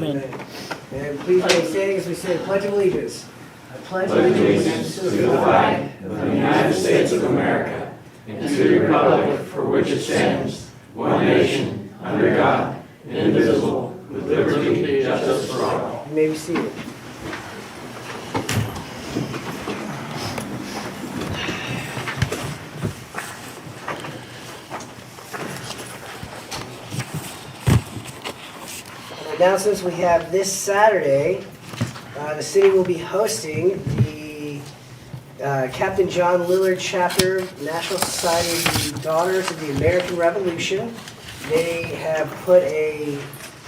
Amen. And please remain standing as we say the Pledge of Allegiance. I pledge allegiance to the flag of the United States of America and to the republic for which it stands, one nation, under God, indivisible, with liberty and justice for all. You may be seated. Announcements we have this Saturday. The city will be hosting the Captain John Lillard Chapter, National Society of the Daughters of the American Revolution. They have put a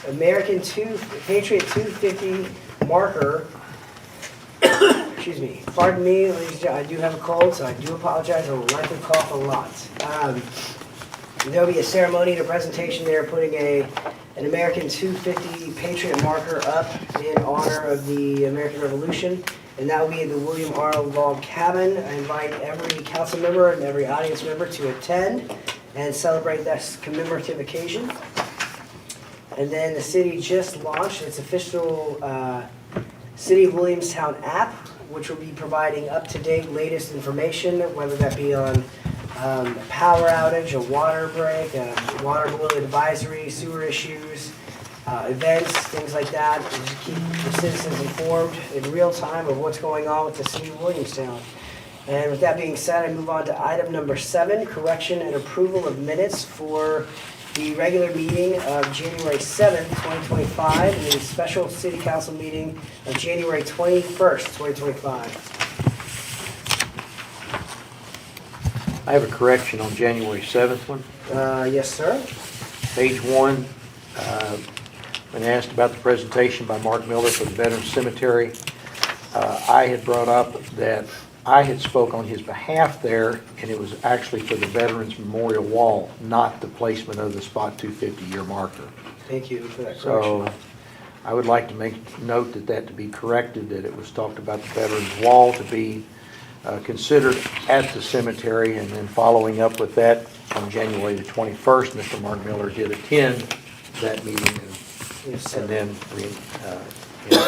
Patriot 250 marker. Excuse me. Pardon me, ladies and gentlemen, I do have a cold, so I do apologize. I will likely cough a lot. There'll be a ceremony and a presentation there putting an American 250 Patriot marker up in honor of the American Revolution, and that will be at the William R. Log Cabin. I invite every council member and every audience member to attend and celebrate this commemorative occasion. And then the city just launched its official City of Williamstown app, which will be providing up-to-date latest information, whether that be on power outage, a water break, a water boil advisory, sewer issues, events, things like that, and just keep the citizens informed in real time of what's going on with the City of Williamstown. And with that being said, I move on to item number 7, correction and approval of minutes for the regular meeting of January 7th, 2025, and the special city council meeting of January 21st, 2025. I have a correction on January 7th one. Yes, sir. Page 1, when asked about the presentation by Mark Miller for the Veterans Cemetery, I had brought up that I had spoke on his behalf there, and it was actually for the Veterans Memorial Wall, not the placement of the spot 250-year marker. Thank you for that correction. So I would like to make note that to be corrected, that it was talked about the Veterans Wall to be considered at the cemetery, and then following up with that on January the 21st, Mr. Mark Miller did attend that meeting and then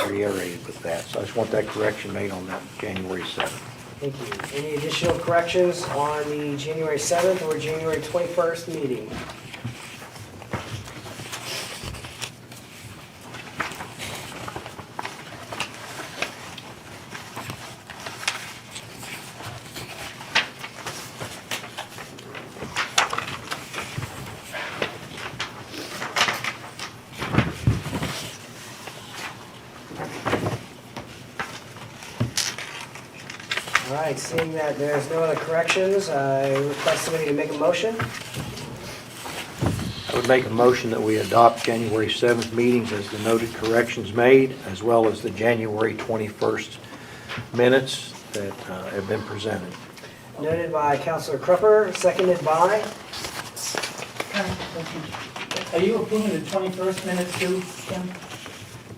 reiterated with that. So I just want that correction made on that January 7th. Thank you. Any additional corrections on the January 7th or January 21st meeting? All right, seeing that there's no other corrections, I request somebody to make a motion. I would make a motion that we adopt January 7th meetings as the noted corrections made, as well as the January 21st minutes that have been presented. Noted by Councilor Crupper, seconded by, Are you approving the 21st minutes too, Kim?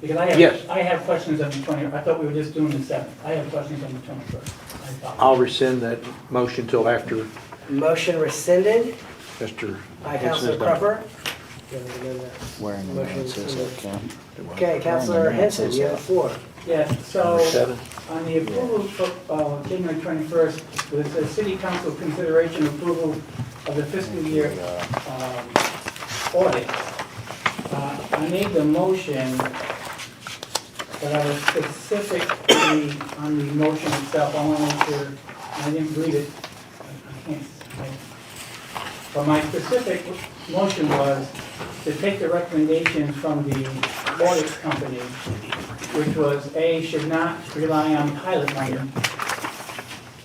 Because Yes. I have questions on the 20th. I thought we were just doing the 7th. I have questions on the 21st. I'll rescind that motion till after motion rescinded Mr. by Henson Councilor is done. Crupper. Where in the Motion minutes is it, rescinded. Kim? Okay, Councilor Henson, you have the floor. Yes, so Number 7. on the approval of January 21st, with the city council consideration approval of the fiscal year audit, I made the motion, but I was specifically on the motion itself. I want to make sure, I didn't read it. I can't. But my specific motion was to take the recommendations from the audit company, which was A, should not rely on pilot money.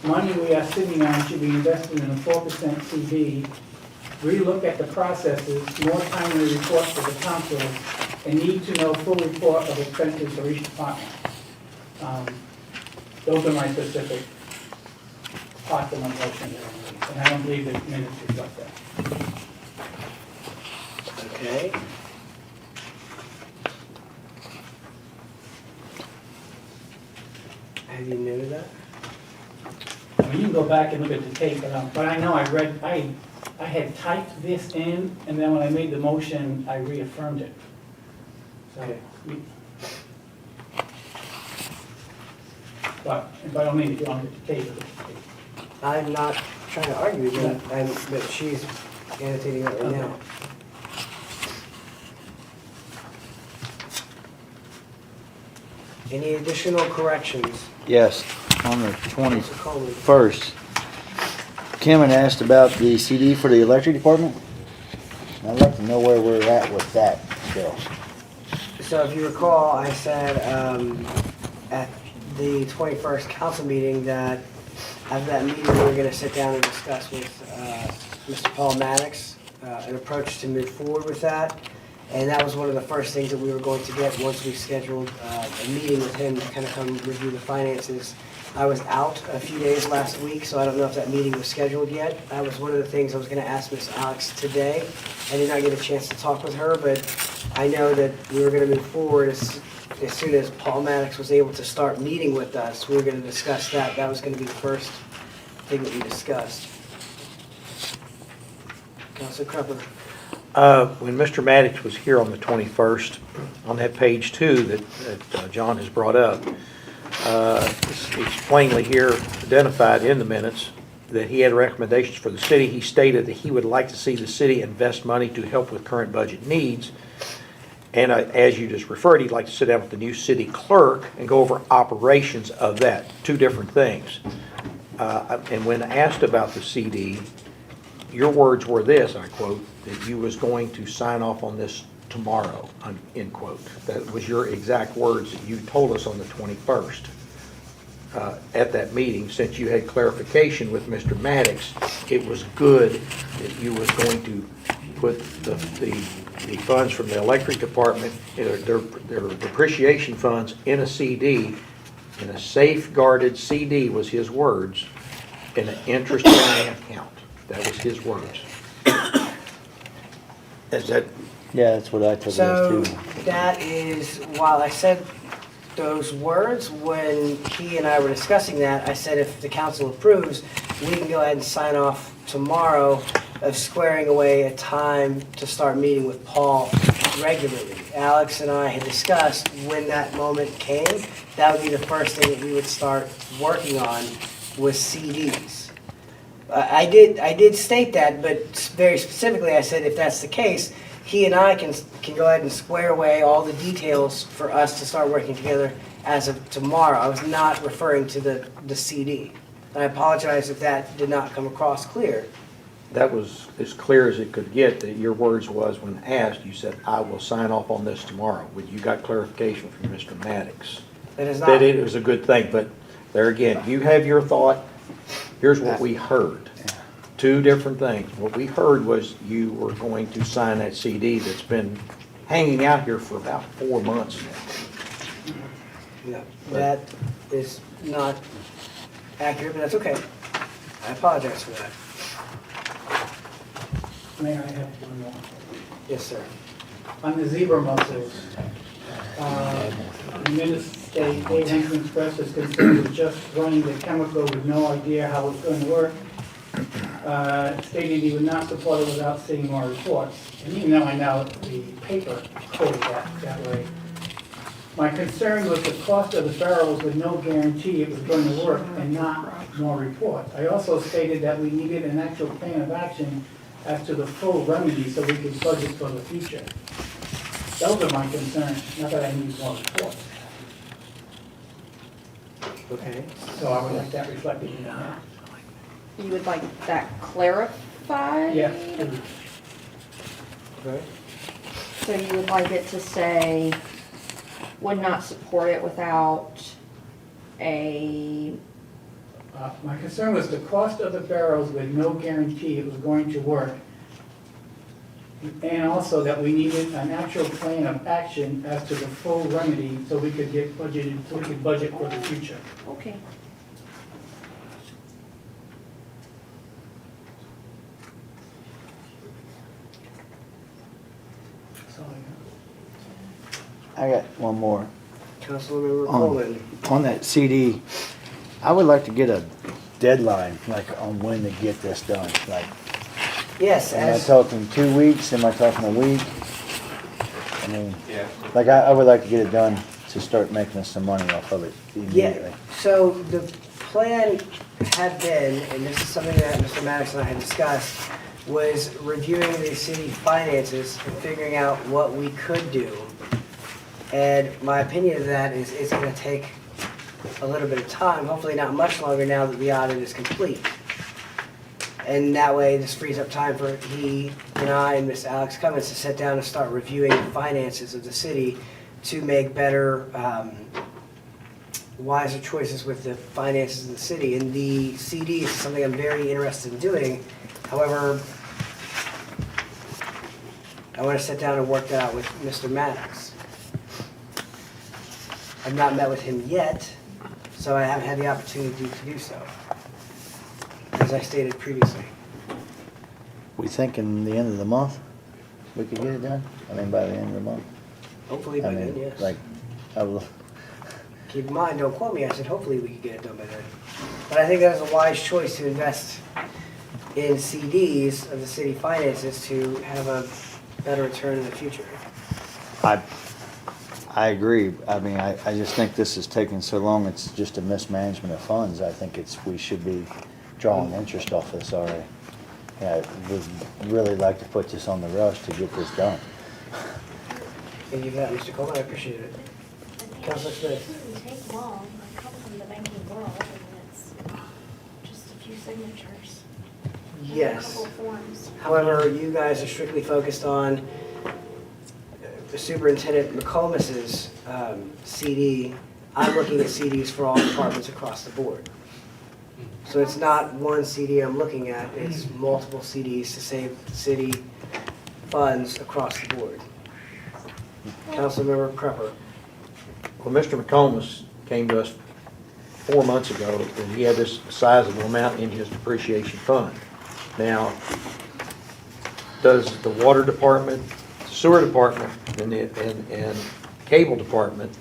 Money we are sitting on should be invested in a 4% CD. Relook at the processes, more timely reports for the council, and need to know full report of expenses for each department. Those are my specific parts of my motion that I made, and I don't believe the minutes reflect that. Okay. Have you noted that? I mean, you can go back and look at the tape, but I know I had typed this in, and then when I made the motion, I reaffirmed it. So, Okay. But by all means, if you want to table it. I'm not trying to argue again, but she's annotating it right now. Any additional corrections? Yes, on the Mr. Coleman? 21st. Kim had asked about the CD for the electric department. I'd like to know where we're at with that still. So if you recall, I said at the 21st council meeting that after that meeting, we were going to sit down and discuss with Mr. Paul Maddox an approach to move forward with that. And that was one of the first things that we were going to get once we scheduled a meeting with him to kind of come review the finances. I was out a few days last week, so I don't know if that meeting was scheduled yet. That was one of the things I was going to ask Ms. Alex today. I did not get a chance to talk with her, but I know that we were going to move forward as soon as Paul Maddox was able to start meeting with us. We were going to discuss that. That was going to be the first thing that we discussed. Councilor Crupper. When Mr. Maddox was here on the 21st, on that page 2 that John has brought up, it's plainly here identified in the minutes that he had recommendations for the city. He stated that he would like to see the city invest money to help with current budget needs. And as you just referred, he'd like to sit down with the new city clerk and go over operations of that. Two different things. And when asked about the CD, your words were this, I quote, that you was going to sign off on this tomorrow, end quote. That was your exact words that you told us on the 21st at that meeting. Since you had clarification with Mr. Maddox, it was good that you was going to put the funds from the electric department, their depreciation funds in a CD, in a safeguarded CD was his words, in an interest-bearing account. That was his words. Is that? Yeah, that's what I took So as too. that is, while I said those words, when he and I were discussing that, I said if the council approves, we can go ahead and sign off tomorrow of squaring away a time to start meeting with Paul regularly. Alex and I had discussed when that moment came, that would be the first thing that we would start working on was CDs. I did state that, but very specifically I said if that's the case, he and I can go ahead and square away all the details for us to start working together as of tomorrow. I was not referring to the CD. And I apologize if that did not come across clear. That was as clear as it could get, that your words was when asked, you said, I will sign off on this tomorrow. When you got clarification from Mr. Maddox. That is not. That it was a good thing, but there again, you have your thought. Here's what we heard. Two different things. What we heard was you were going to sign that CD that's been hanging out here for about 4 months now. No, that is not accurate, but that's okay. I apologize for that. Mayor, I have one more. Yes, sir. On the zebra mussels, the minutes state Dave Henson expressed his concern with just running the chemical with no idea how it's going to work. Stated he would not support it without seeing more reports. And even though I know the paper quoted that way, my concern was the cost of the barrels with no guarantee it was going to work and not more reports. I also stated that we needed an actual plan of action as to the full remedy so we could budget for the future. Those are my concerns, not that I need more reports. Okay. So I would like that reflected in that. You would like that clarified? Yeah. Okay. So you would like it to say, would not support it without a, My concern was the cost of the barrels with no guarantee it was going to work. And also that we needed an actual plan of action as to the full remedy so we could get budgeted, so we could budget for the future. okay. That's all I got. I got one more. Councilmember Coleman. On that CD, I would like to get a deadline, like on when to get this done. Like, Yes, am I as talking 2 weeks? Am I talking a week? I mean, Yeah. like, I would like to get it done to start making us some money off of it immediately. Yeah, so the plan had been, and this is something that Mr. Maddox and I had discussed, was reviewing the city finances and figuring out what we could do. And my opinion of that is it's gonna take a little bit of time, hopefully not much longer now that the audit is complete. And that way, this frees up time for he and I and Ms. Alex Cummins to sit down and start reviewing the finances of the city to make better, wiser choices with the finances of the city. And the CD is something I'm very interested in doing. However, I want to sit down and work that out with Mr. Maddox. I've not met with him yet, so I haven't had the opportunity to do so, as I stated previously. We thinking the end of the month, we could get it done? I mean, by the end of the month? Hopefully I by then, mean, yes. like, I will, Keep in mind, don't quote me, I said hopefully we could get it done by then. But I think that is a wise choice to invest in CDs of the city finances to have a better return in the future. I agree. I mean, I just think this is taking so long, it's just a mismanagement of funds. I think we should be drawing interest off this already. Yeah, I would really like to put this on the rush to get this done. Thank you for that, Mr. Coleman, I appreciate it. Councilor Smith. It doesn't take long. I come from the banking world, and it's just a few signatures. and a Yes. couple forms. However, you guys are strictly focused on Superintendent McComas's CD. I'm looking at CDs for all departments across the board. So it's not one CD I'm looking at, it's multiple CDs to save city funds across the board. Councilmember Crupper. Well, Mr. McComas came to us 4 months ago, and he had this sizable amount in his depreciation fund. Now, does the water department, sewer department, and cable department,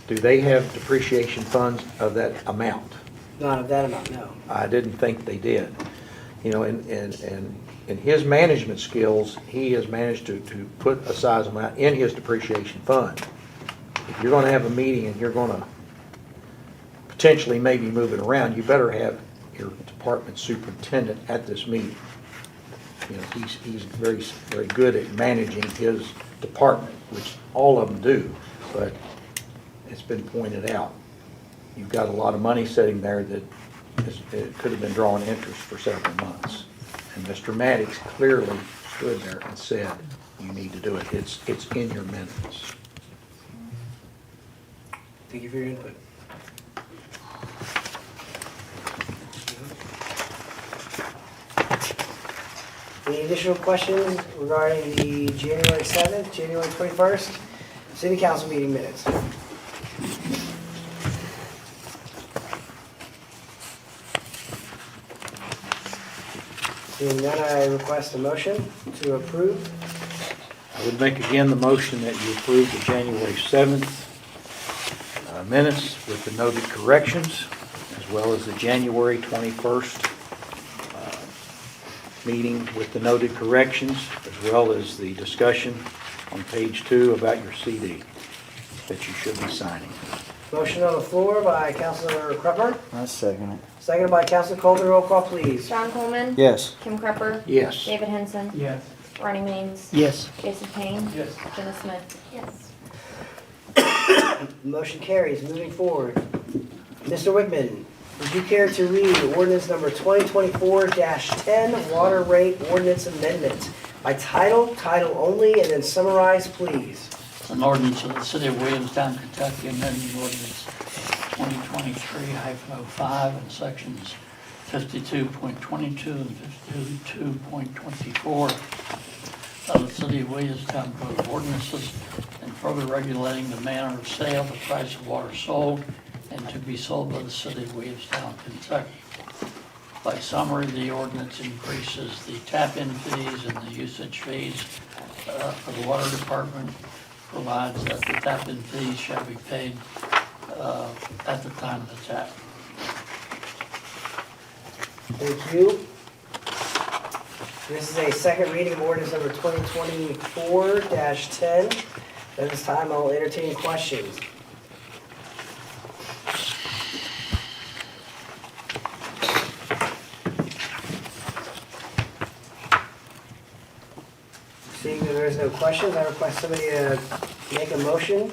do they have depreciation funds of that amount? Not of that amount, no. I didn't think they did. You know, and in his management skills, he has managed to put a sizable amount in his depreciation fund. If you're gonna have a meeting and you're gonna potentially maybe move it around, you better have your department superintendent at this meeting. You know, he's very, very good at managing his department, which all of them do, but it's been pointed out. You've got a lot of money sitting there that it could have been drawing interest for several months. And Mr. Maddox clearly stood there and said, you need to do it. It's in your minutes. Thank you for your input. Any additional questions regarding the January 7th, January 21st City Council meeting minutes? Seeing none, I request a motion to approve. I would make again the motion that you approve the January 7th minutes with the noted corrections, as well as the January 21st meeting with the noted corrections, as well as the discussion on page 2 about your CD that you should be signing. Motion on the floor by Councilor Crupper, I second it. seconded by Councilor Coleman. Roll call, please. John Coleman. Yes. Kim Crupper. Yes. David Henson. Yes. Ronnie Maines. Yes. Jason Payne. Yes. Jenna Smith. Yes. Motion carries. Moving forward. Mr. Wickman, would you care to read ordinance number 2024-10, water rate ordinance amendment by title only, and then summarize, please? An ordinance of the City of Williamstown, Kentucky, amending ordinance 2023-05 and sections 52.22 and 52.24 of the City of Williamstown Code of Ordinances, and further regulating the manner of sale, the price of water sold, and to be sold by the City of Williamstown, Kentucky. By summary, the ordinance increases the tap-in fees and the usage fees for the water department, provides that the tap-in fees shall be paid at the time of the tap. Thank you. This is a second reading of ordinance number 2024-10. At this time, I'll entertain questions. Seeing that there's no questions, I request somebody to make a motion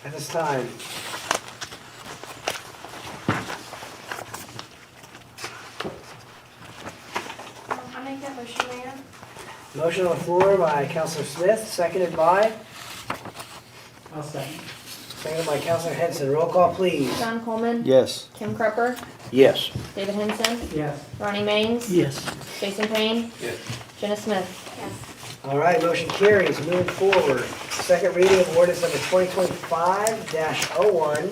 at this time. I make that motion, Mayor. Motion on the floor by Counselor Smith, seconded by Counselor Henson. Roll call, please. John Coleman. Yes. Kim Crupper. Yes. David Henson. Yes. Ronnie Maines. Yes. Jason Payne. Yes. Jenna Smith. Yes. All right, motion carries. Moving forward, second reading of ordinance number 2025-01,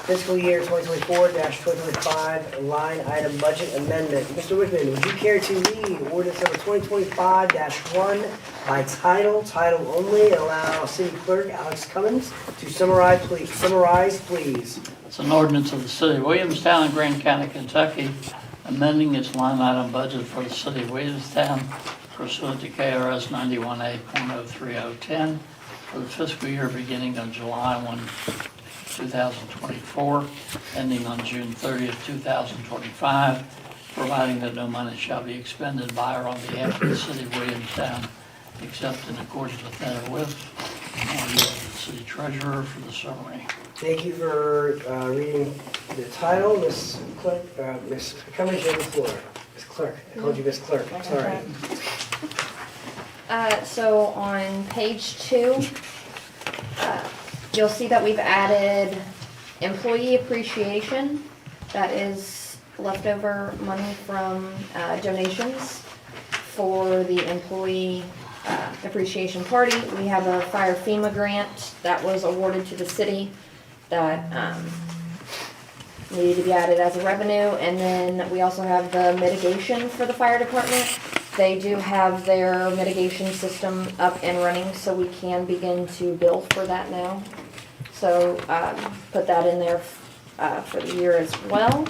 fiscal year 2024-2025, line item budget amendment. Mr. Wickman, would you care to read ordinance number 2025-1 by title only, and allow City Clerk Alex Cummins to summarize, please? It's an ordinance of the city of Williamstown in Grant County, Kentucky, amending its line item budget for the city of Williamstown pursuant to KRS 91A.03010 for the fiscal year beginning on July 1, 2024, ending on June 30th, 2025, providing that no money shall be expended by or on behalf of the city of Williamstown except in accordance with therewith. I'll yield to the city treasurer for the summary. Thank you for reading the title. Ms. Clerk, Ms. Cummins, you have the floor. Ms. Clerk, I called you Ms. Clerk, sorry. So on page 2, you'll see that we've added employee appreciation. That is leftover money from donations for the employee appreciation party. We have a fire FEMA grant that was awarded to the city that needed to be added as a revenue. And then we also have the mitigation for the fire department. They do have their mitigation system up and running, so we can begin to bill for that now. So put that in there for the year as well.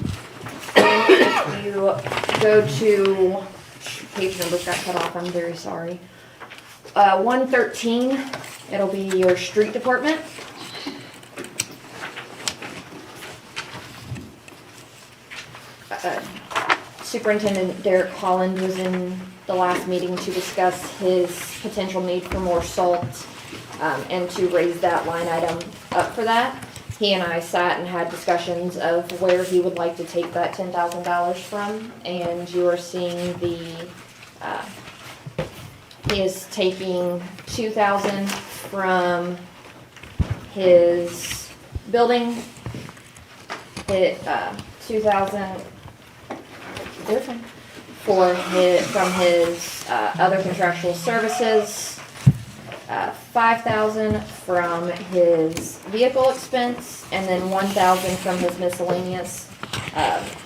And if you go to, page numbers got cut off, I'm very sorry. 113, it'll be your street department. Superintendent Derek Holland was in the last meeting to discuss his potential need for more salt and to raise that line item up for that. He and I sat and had discussions of where he would like to take that $10,000 from, and you are seeing he is taking $2,000 from his building, $2,000 from his other contractual services, $5,000 from his vehicle expense, and then $1,000 from his miscellaneous.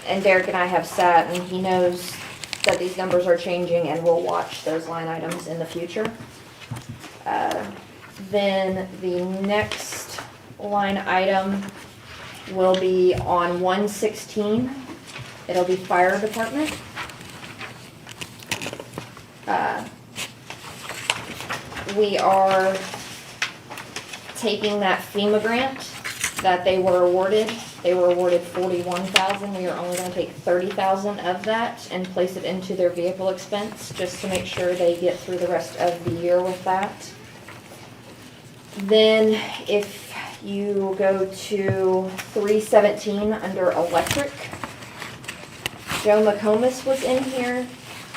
And Derek and I have sat, and he knows that these numbers are changing, and we'll watch those line items in the future. Then the next line item will be on 116. It'll be fire department. We are taking that FEMA grant that they were awarded. They were awarded $41,000. We are only going to take $30,000 of that and place it into their vehicle expense just to make sure they get through the rest of the year with that. Then if you go to 317 under electric, Joe McComas was in here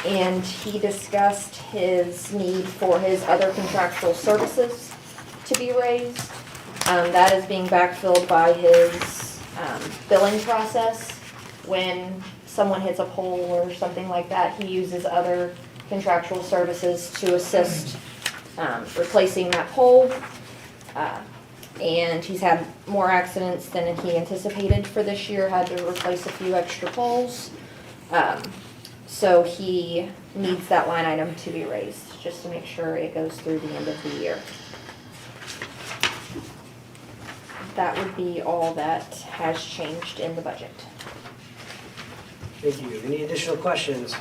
and he discussed his need for his other contractual services to be raised. That is being backfilled by his billing process. When someone hits a pole or something like that, he uses other contractual services to assist replacing that pole. And he's had more accidents than he anticipated for this year, had to replace a few extra poles. So he needs that line item to be raised, just to make sure it goes through the end of the year. That would be all that has changed in the budget. Thank you. Any additional questions?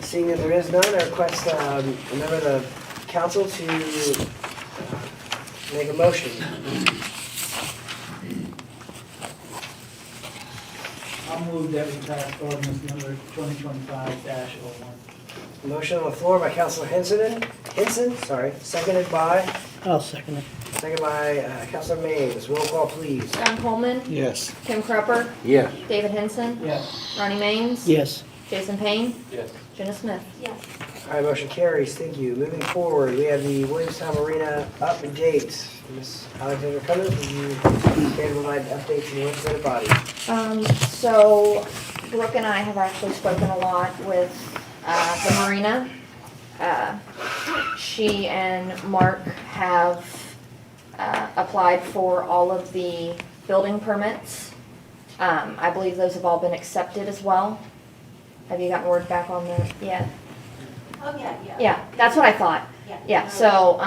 Seeing that there is none, I request a member of the council to make a motion. I'll move that we pass ordinance number 2025-01. Motion on the floor by Councilor Henson, seconded by, I'll second it. Councilor Mays. Roll call, please. John Coleman, Yes. Tim Crupper, Yes. David Henson, Yes. Ronnie Maines, Yes. Jason Payne, Yes. Jenna Smith. Yes. All right, motion carries. Thank you. Moving forward, we have the Williamstown Marina update. Ms. Alexander Cummins, will you care to provide updates in the legislative body? So Brooke and I have actually spoken a lot with the Marina. She and Mark have applied for all of the building permits. I believe those have all been accepted as well. Have you gotten word back on that yet? Oh, yeah. Yeah, that's what I thought. Yeah, so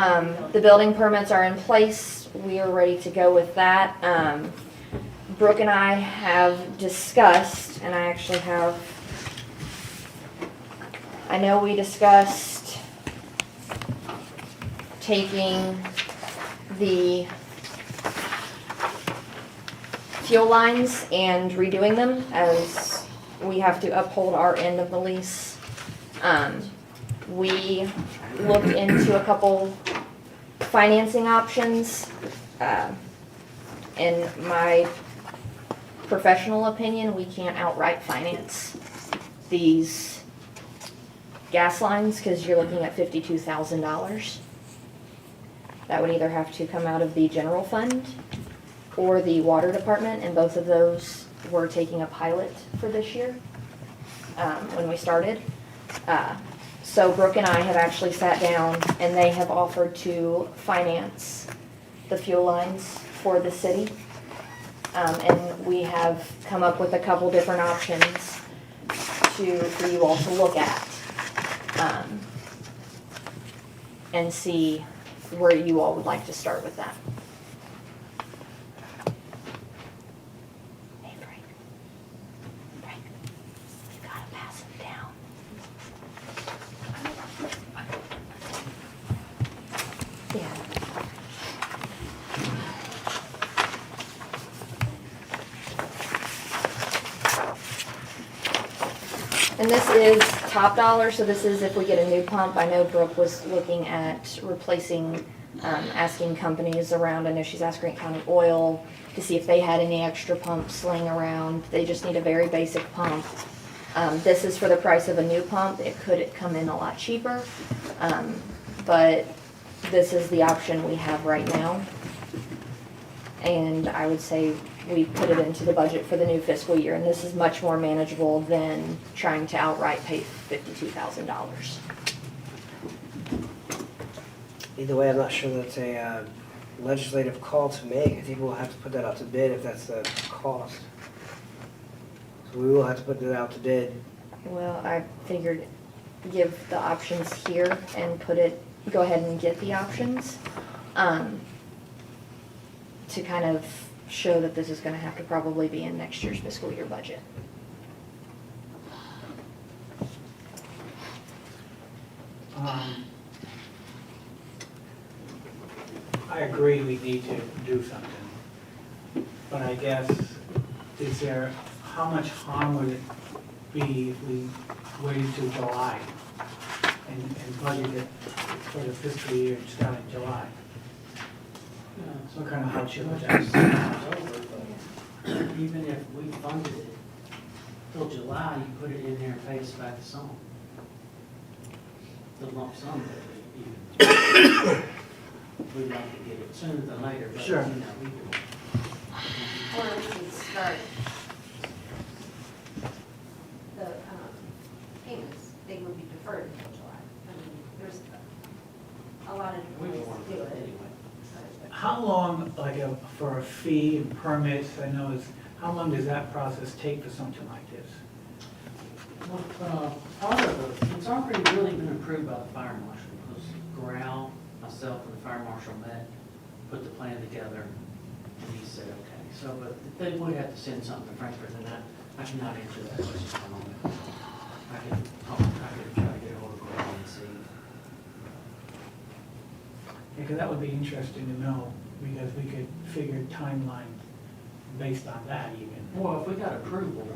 the building permits are in place. We are ready to go with that. Brooke and I have discussed, and I actually have, I know we discussed taking the fuel lines and redoing them, as we have to uphold our end of the lease. We looked into a couple financing options. In my professional opinion, we can't outright finance these gas lines because you're looking at $52,000. That would either have to come out of the general fund or the water department, and both of those were taking a pilot for this year when we started. So Brooke and I have actually sat down and they have offered to finance the fuel lines for the city. And we have come up with a couple different options for you all to look at. And see where you all would like to start with that. Hey Frank, you gotta pass them down. Yeah. And this is top dollar, so this is if we get a new pump. I know Brooke was looking at replacing, asking companies around, I know she's asked Grant County Oil to see if they had any extra pumps laying around. They just need a very basic pump. This is for the price of a new pump. It could come in a lot cheaper, but this is the option we have right now. And I would say we put it into the budget for the new fiscal year, and this is much more manageable than trying to outright pay $52,000. Either way, I'm not sure that's a legislative call to make. I think we'll have to put that out to bid if that's the cost. So we will have to put that out to bid. Well, I figured give the options here and go ahead and get the options, to kind of show that this is gonna have to probably be in next year's fiscal year budget. I agree we need to do something, but I guess, how much harm would it be if we waited till July and budgeted it for the fiscal year and start in July? So what kind of hardship would that be? Even if we funded it till July, you put it in there and pay us back the sum. The lump sum that we'd like to get it sooner than later, but, Sure. we do. Or we can start the payments, they would be deferred until July. I mean, there's a lot of We ways don't want to to do do it it. anyway. How long, for a fee and permits, how long does that process take for something like this? Well, part of it's already really been approved by the fire marshal, because Corral, myself, and the fire marshal met, put the plan together, and he said, okay. So, but they would have to send something to Frankfurt, and I cannot answer that question for a moment. I I could try to get a hold of Greg and see. Because that would be interesting to know, because we could figure timeline based on that even. Well, if we got approval,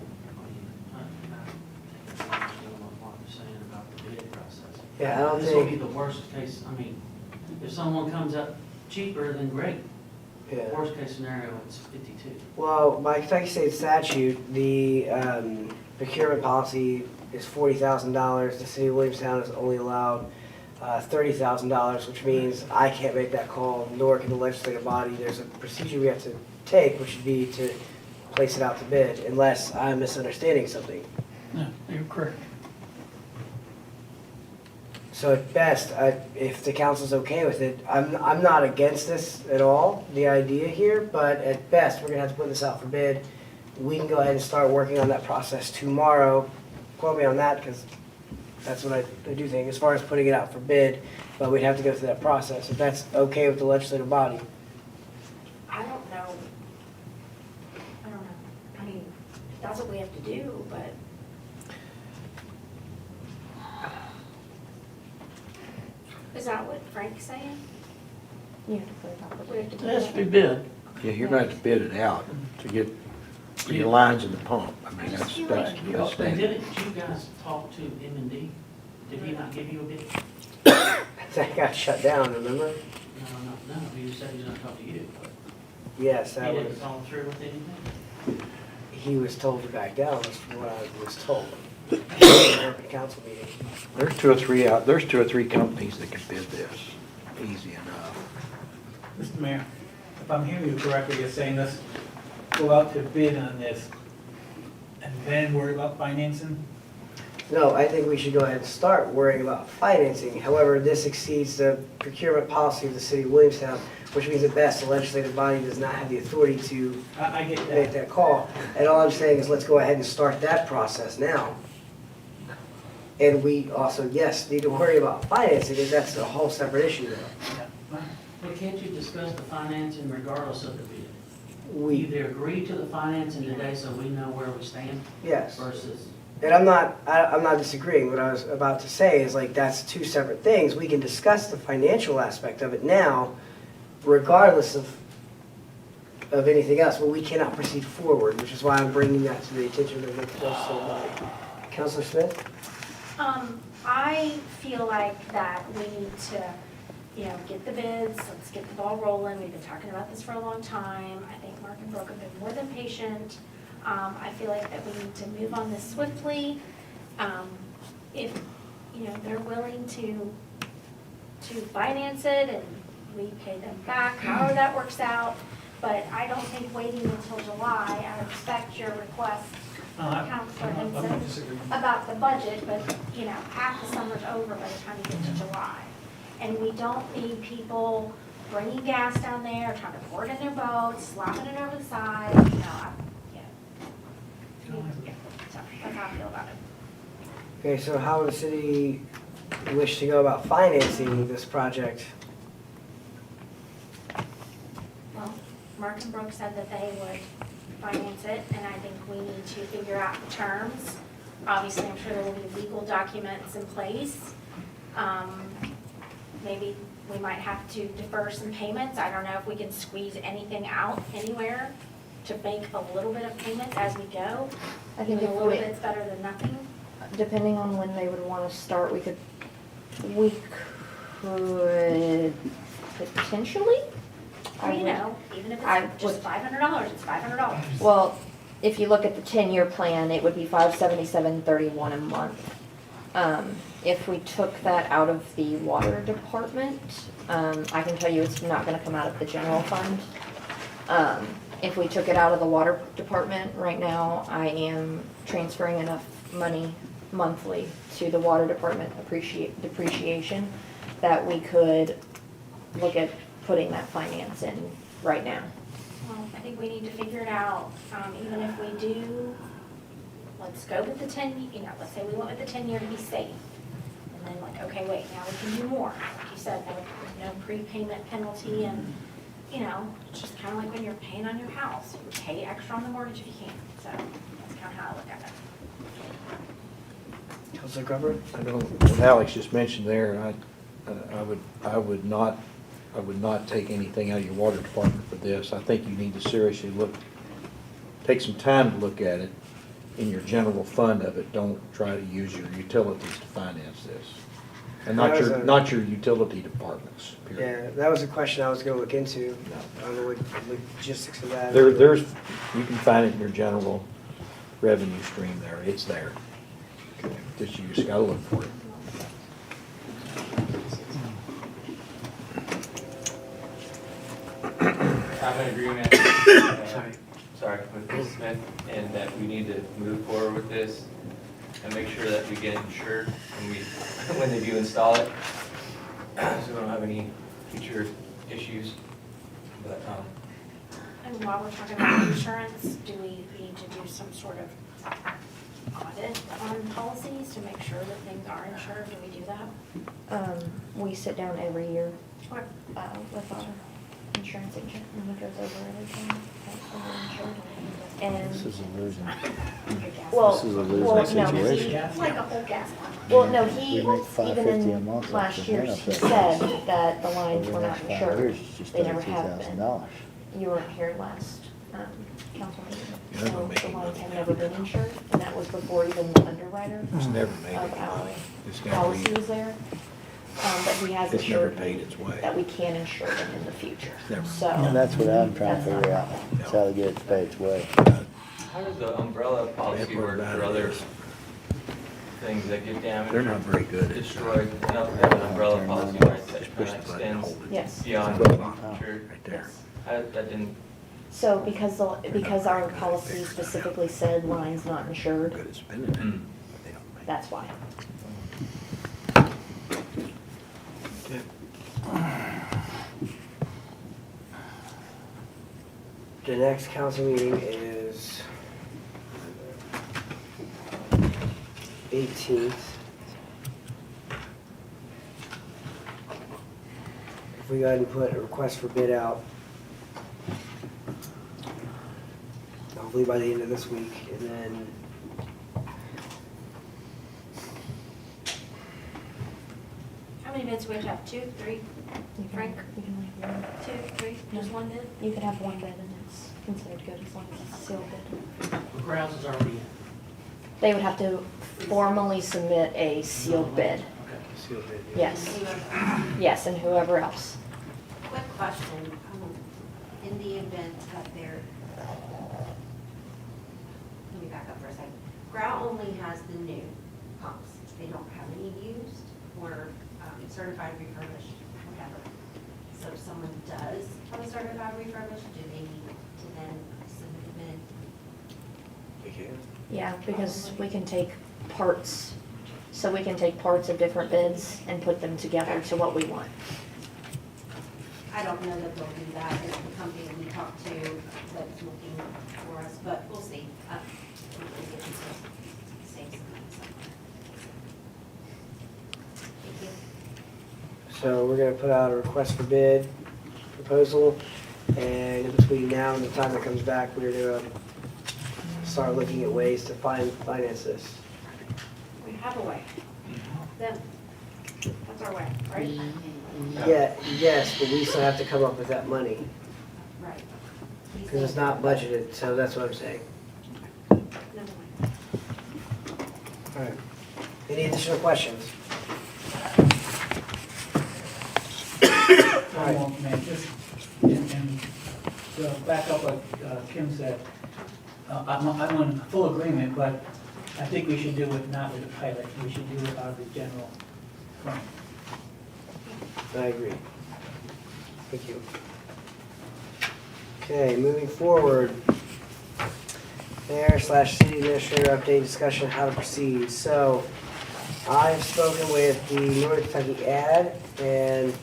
I think I understand what Mark was saying about the bid process. Yeah, I don't This will be think, the worst case, I mean, if someone comes up cheaper, then great. yeah. Worst case scenario, it's 52. Well, by Kentucky State statute, the procurement policy is $40,000. The city of Williamstown is only allowed $30,000, which means I can't make that call, nor can the legislative body. There's a procedure we have to take, which would be to place it out to bid, unless I'm misunderstanding something. Yeah, you're correct. So at best, if the council's okay with it, I'm not against this at all, the idea here, but at best, we're gonna have to put this out for bid. We can go ahead and start working on that process tomorrow. Quote me on that, because that's what I do think, as far as putting it out for bid, but we'd have to go through that process, if that's okay with the legislative body. I don't know. I don't know. I mean, that's what we have to do, but is that what Frank's saying? You have to put it out. We have to It do has to be that? bid. Yeah, you're gonna have to bid it out to get your lines in the pump. I mean, that's Well, standard. didn't you guys talk to M&D? Did he not give you a bid? That got shut down, remember? No, he just said he's gonna talk to you, but Yes, he that was, didn't follow through with anything? he was told to back down, that's what I was told. At the council meeting. There's two or three companies that can bid this, easy enough. Mr. Mayor, if I'm hearing you correctly, you're saying let's go out to bid on this and then worry about financing? No, I think we should go ahead and start worrying about financing. However, this exceeds the procurement policy of the city of Williamstown, which means at best, the legislative body does not have the authority to I get make that. that call. And all I'm saying is let's go ahead and start that process now. And we also, yes, need to worry about financing, because that's a whole separate issue though. But can't you discuss the financing regardless of the bid? We, Either agree to the financing today so we know where we stand yes. versus, And I'm not disagreeing. What I was about to say is like, that's two separate things. We can discuss the financial aspect of it now, regardless of anything else, but we cannot proceed forward, which is why I'm bringing that to the attention of the legislative body. Councilor Smith? I feel like that we need to, get the bids, let's get the ball rolling. We've been talking about this for a long time. I think Mark and Brooke have been more than patient. I feel like that we need to move on this swiftly. If, they're willing to finance it and we pay them back, however that works out. But I don't think waiting until July, I respect your request, Counselor I'm not Henson, disagreeing. about the budget, but, half the summer's over by the time you get to July. And we don't need people bringing gas down there, trying to pour it in their boats, slapping it over the side, yeah. So that's how I feel about it. Okay, so how would the city wish to go about financing this project? Well, Mark and Brooke said that they would finance it, and I think we need to figure out the terms. Obviously, I'm sure there will be legal documents in place. Maybe we might have to defer some payments. I don't know if we can squeeze anything out anywhere to make a little bit of payments as we go. I think Even if a little we, bit's better than nothing. depending on when they would want to start, we could potentially. I would- Even if I it's just would- $500, it's $500. Well, if you look at the 10-year plan, it would be $577.31 a month. If we took that out of the water department, I can tell you it's not gonna come out of the general fund. If we took it out of the water department, right now, I am transferring enough money monthly to the water department depreciation that we could look at putting that finance in right now. Well, I think we need to figure it out, even if we do, let's go with the 10, let's say we went with the 10-year to be safe. And then like, okay, wait, now we can do more. Like you said, no prepayment penalty and, it's just kind of like when you're paying on your house. You pay extra on the mortgage if you can. So that's kind of how I look at Councilor Crawford? I don't, what Alex just mentioned there, I would not take anything out of your water department for this. I think you need to seriously take some time to look at it in your general fund of it. Don't try to use your utilities to finance this. And not your utility departments, period. Yeah, that was a question I was gonna look into, on the logistics of that. There's, you can find it in your general revenue stream there. It's there. You just gotta look for it. I'm in agreement, sorry, with Ms. Smith, and that we need to move forward with this and make sure that we get it insured when they do install it, so we don't have any future issues. But, And while we're talking about insurance, do we need to do some sort of audit on policies to make sure that things are insured? Do we do that? We sit down every year, Okay. with our insurance agent, and he goes over everything, that's when we're insured. And, This is a losing, well, this is a well, losing no, situation. It's like a whole gas line. well, no, We he, make even $550 a month in off last the year, he benefit. said that the lines Over were the not next 5 insured. years, it's just They never have been. $32,000. You weren't here last, council meeting, You're so not gonna make the any lines money have now. never been insured, and that was before even the underwriter It's never made of it. our It's never, policy was there. But he has it's never assured paid me its way. that we can insure them in the future, Never. so. And that's what I'm trying to That's figure not- out, is how to get it to pay its way. how does the umbrella policy Bad part work about for it other is things that get damaged? They're not very good at Destroyed, I know they have an umbrella policy, right, that push kind of the button and extends hold it. Yes. beyond It's a what button. I'm sure. Right there. Yes. That didn't, So because our policy specifically said lines not insured, Good at spending it, Hmm. but they don't make it. that's why. The next council meeting is 18th. If we go ahead and put a request for bid out, hopefully by the end of this week, and then How many bids do we have to have? 2, 3? You can- Frank? You can leave one. 2, 3, just one bid? You could have one bid and it's considered good as long as it's sealed bid. Grounds is already in. They would have to formally submit a sealed bid, Okay. seal bid. yes, yes, and whoever else. Quick question, in the event that they're, let me back up for a second. Growl only has the new pumps, they don't have any used or certified refurbished, whatever. So if someone does have a certified refurbished, do they need to then submit a bid? We can. Yeah, because we can take parts, so we can take parts of different bids and put them together to what we want. I don't know that they'll do that, it's the company that we talked to that's looking for us, but we'll see. We can get to save some money somewhere. Thank you. So we're gonna put out a request for bid proposal, and between now and the time it comes back, we're gonna start looking at ways to finance this. We have a way. Then, that's our way, right? Yeah, yes, but we still have to come up with that money, Right. because it's not budgeted, so that's what I'm saying. Never mind. All right. Any additional questions? All right. Well, man, just, and to back up what Kim said, I'm in full agreement, but I think we should do it not with a pilot, we should do it out of the general fund. I agree. Thank you. Okay, moving forward. Mayor/city administrator update discussion how to proceed. So I've spoken with the Northern Kentucky Ad and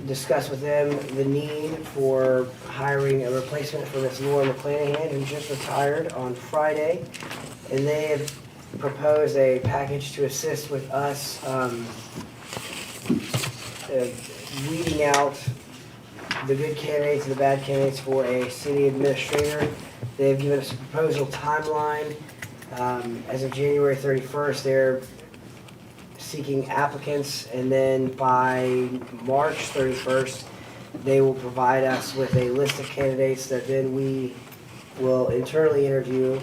discussed with them the need for hiring a replacement for Miss Laura McClanahan, who just retired on Friday. And they have proposed a package to assist with us weeding out the good candidates and the bad candidates for a city administrator. They've given us a proposal timeline. As of January 31st, they're seeking applicants, and then by March 31st, they will provide us with a list of candidates that then we will internally interview,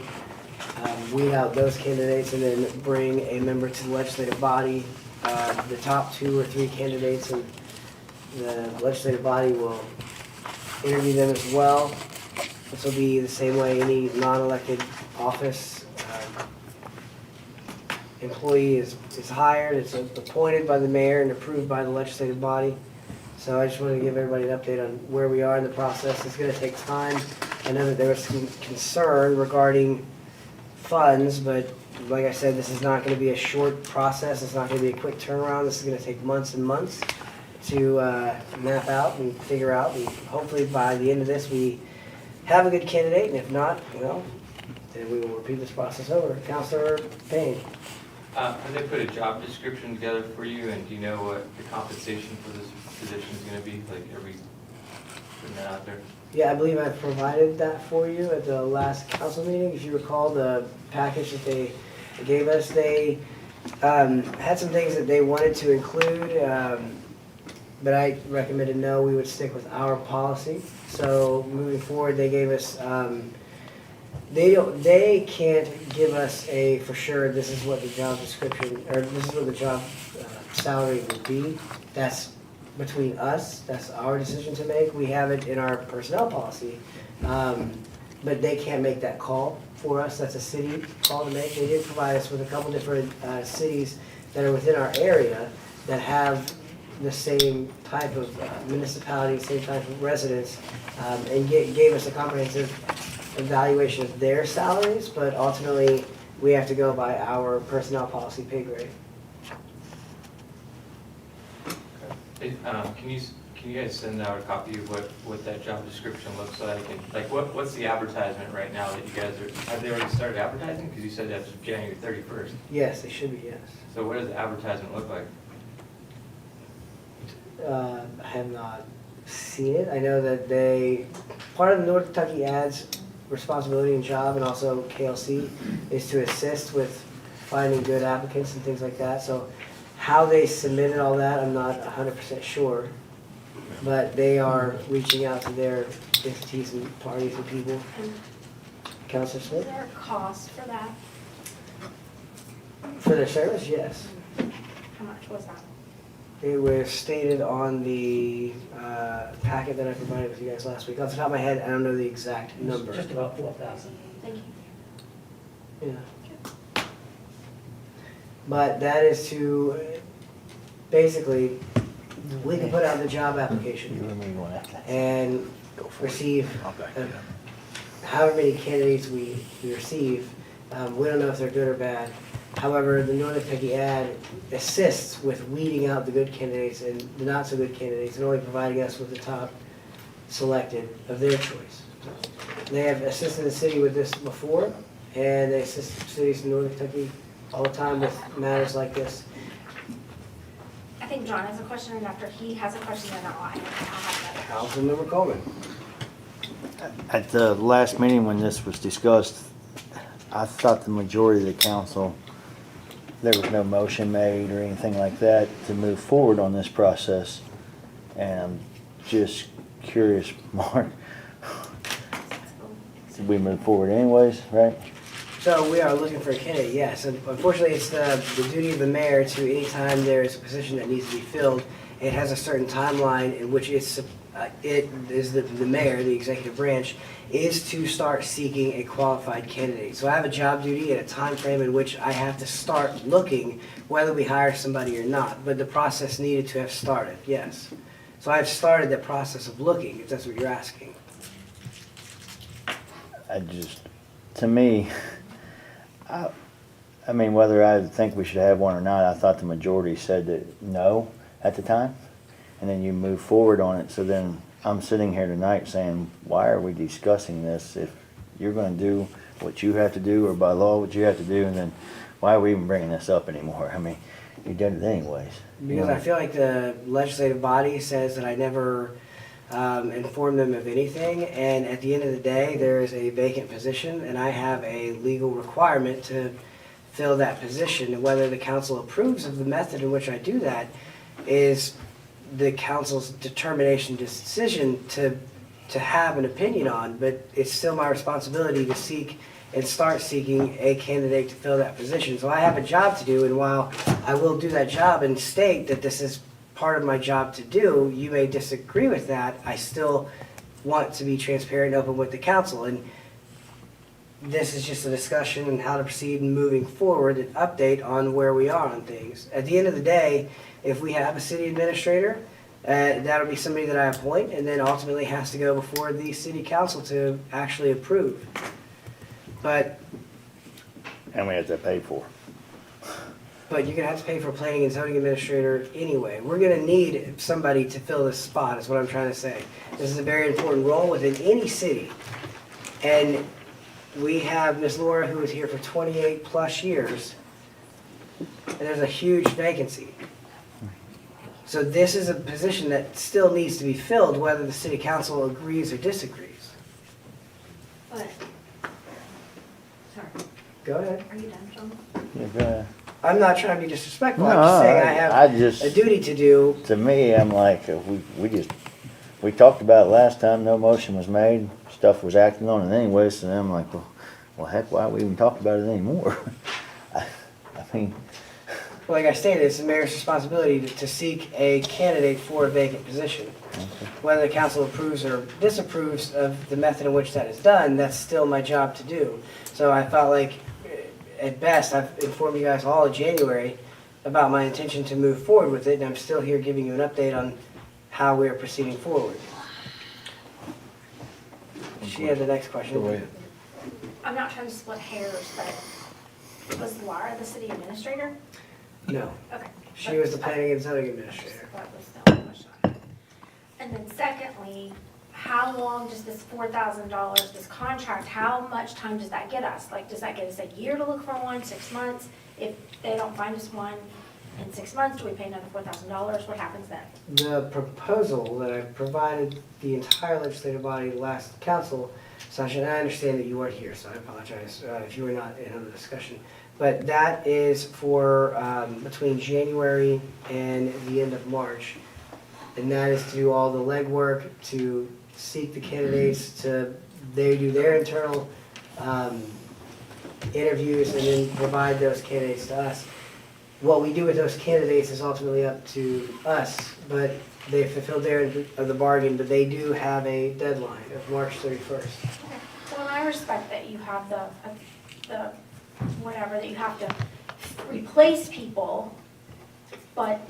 weed out those candidates, and then bring a member to the legislative body. The top 2 or 3 candidates, and the legislative body will interview them as well. This will be the same way any non-elected office employee is hired. It's appointed by the mayor and approved by the legislative body. So I just wanted to give everybody an update on where we are in the process. It's going to take time. I know that there was some concern regarding funds, but like I said, this is not going to be a short process. It's not going to be a quick turnaround. This is going to take months and months to map out and figure out. And hopefully by the end of this, we have a good candidate. And if not, well, then we will repeat this process over. Councilor Payne. Have they put a job description together for you, and do you know what the compensation for this position is going to be? Like, are we putting that out there? Yeah, I believe I provided that for you at the last council meeting. If you recall the package that they gave us, they had some things that they wanted to include, but I recommended no, we would stick with our policy. So moving forward, they gave us, they can't give us a for sure this is what the job description, or this is what the job salary would be. That's between us, that's our decision to make. We have it in our personnel policy, but they can't make that call for us. That's a city call to make. They did provide us with a couple different cities that are within our area that have the same type of municipality, same type of residents, and gave us a comprehensive evaluation of their salaries, but ultimately we have to go by our personnel policy pay grade. Can you guys send out a copy of what that job description looks like? And like, what's the advertisement right now that you guys have they already started advertising? Because you said that's January 31st. Yes, they should be, yes. So what does the advertisement look like? I have not seen it. I know that part of the North Kentucky Ads responsibility and job, and also KLC, is to assist with finding good applicants and things like that. So how they submitted all that, I'm not 100% sure. But they are reaching out to their entities and parties and people. Councilor Is Smith? there a cost for that? For their service, yes. How much was that? It was stated on the packet that I provided with you guys last week. Off the top of my head, I don't know the exact number. Just about 4,000. Thank you. Yeah. But that is to, basically, we can put out the job You application and me going after that. and Go for it. receive I'll back you up. however many candidates we receive. We don't know if they're good or bad. However, the Northern Kentucky Ad assists with weeding out the good candidates and the not so good candidates, and only providing us with the top selected of their choice. They have assisted the city with this before, and they assist cities in Northern Kentucky all the time with matters like this. I think John has a question, and after he has a question, then I'll have another. Councilmember Coleman. At the last meeting when this was discussed, I thought the majority of the council, there was no motion made or anything like that to move forward on this process. And I'm just curious, Mark, did we move forward anyways, right? So we are looking for a candidate, yes. And unfortunately, it's the duty of the mayor to, anytime there is a position that needs to be filled, it has a certain timeline in which it is the mayor, the executive branch, is to start seeking a qualified candidate. So I have a job duty at a time frame in which I have to start looking whether we hire somebody or not. But the process needed to have started, yes. So I've started the process of looking, if that's what you're asking. To me, I mean, whether I think we should have one or not, I thought the majority said that no at the time. And then you move forward on it. So then I'm sitting here tonight saying, why are we discussing this if you're going to do what you have to do, or by law what you have to do, and then why are we even bringing this up anymore? I mean, you did it anyways. Because I feel like the legislative body says that I never informed them of anything, and at the end of the day, there is a vacant position, and I have a legal requirement to fill that position. And whether the council approves of the method in which I do that is the council's determination, decision to have an opinion on, but it's still my responsibility to seek and start seeking a candidate to fill that position. So I have a job to do, and while I will do that job and state that this is part of my job to do, you may disagree with that, I still want to be transparent and open with the council. And this is just a discussion on how to proceed and moving forward, an update on where we are on things. At the end of the day, if we have a city administrator, that'll be somebody that I appoint and then ultimately has to go before the city council to actually approve. But And we have to pay for. you're gonna have to pay for a planning and zoning administrator anyway. We're gonna need somebody to fill this spot, is what I'm trying to say. This is a very important role within any city. And we have Ms. Laura, who was here for 28 plus years, and there's a huge vacancy. So this is a position that still needs to be filled, whether the city council agrees or disagrees. But, sorry, Go ahead. are you done, John? Yeah, go ahead. I'm not trying to be disrespectful, No, I'm just saying I I have just- a duty to do. To me, I'm like, we talked about it last time, no motion was made, stuff was acted on it anyway, so then I'm like, well, heck, why we even talk about it anymore? I mean, Like I stated, it's the mayor's responsibility to seek a candidate for a vacant position. Whether the council approves or disapproves of the method in which that is done, that's still my job to do. So I felt like, at best, I've informed you guys all in January about my intention to move forward with it, and I'm still here giving you an update on how we are proceeding forward. She had the next question. Go ahead. I'm not trying to split hairs, but was Laura the city administrator? No, Okay. she was the planning and zoning administrator. That was the only question I had. And then secondly, how long does this $4,000, this contract, how much time does that get us? Like, does that get us a year to look for one, 6 months? If they don't find us one in 6 months, do we pay another $4,000? What happens then? The proposal that I provided the entire legislative body last council session, and I understand that you weren't here, so I apologize if you were not in on the discussion. But that is for between January and the end of March. And that is to do all the legwork, to seek the candidates, they do their internal interviews and then provide those candidates to us. What we do with those candidates is ultimately up to us, but they fulfilled their end of the bargain, but they do have a deadline of March 31st. Okay. Well, and I respect that you have the whatever, that you have to replace people, but